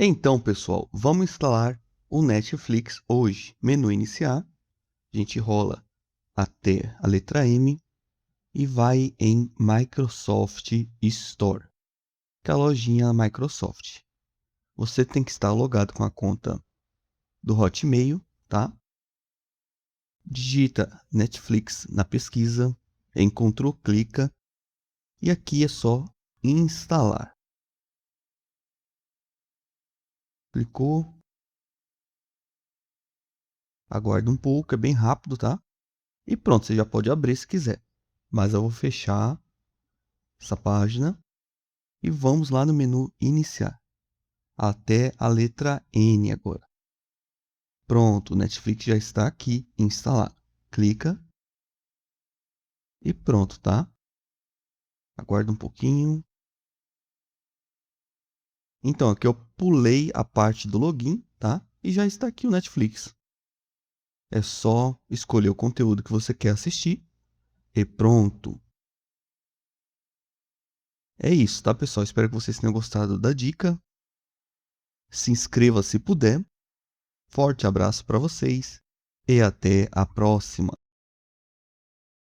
Então, pessoal, vamos instalar o Netflix hoje. Menu iniciar, a gente rola até a letra M e vai em Microsoft Store, que é a lojinha Microsoft. Você tem que estar logado com a conta do Hotmail, tá? Digita Netflix na pesquisa, encontrou, clica e aqui é só instalar. Clicou, aguarda um pouco, é bem rápido, tá? E pronto, você já pode abrir se quiser. Mas eu vou fechar essa página e vamos lá no menu iniciar. Até a letra N agora. Pronto, o Netflix já está aqui instalado. Clica e pronto, tá? Aguarda um pouquinho. Então, aqui eu pulei a parte do login, tá? E já está aqui o Netflix. É só escolher o conteúdo que você quer assistir e pronto. É isso, tá, pessoal? Espero que vocês tenham gostado da dica. Se inscreva se puder. Forte abraço para vocês e até a próxima.